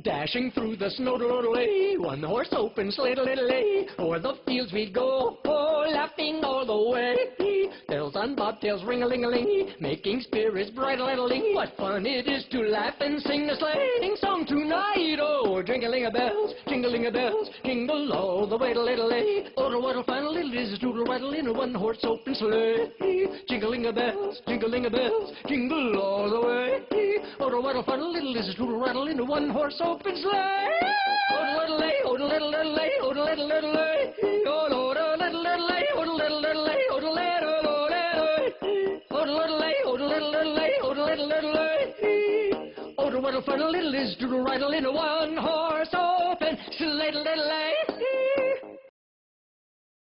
Dashing through the snow, one horse open sleigh, o'er the fields we go, laughing all the way. Bells on bobtails ring-a-ling-a-ling, making spirits bright, what fun it is to laugh and sing a sleighing song tonight. Oh, jingle-a-bells, jingle-a-bells, jingle all the way, oh, what a fun little is doodle-rattle in a one-horse open sleigh. Jingle-a-bells, jingle-a-bells, jingle all the way. Oh, what a fun little is doodle-rattle in a one-horse open sleigh. Oh-a-little-lay, oh-a-little-lay, oh-a-little-lay, oh-a-little-lay, oh-a-little-lay, oh-a-little-lay, oh-a-little-lay, oh-a-little-lay. Oh, what a fun little is doodle-rattle in a one-horse open sleigh.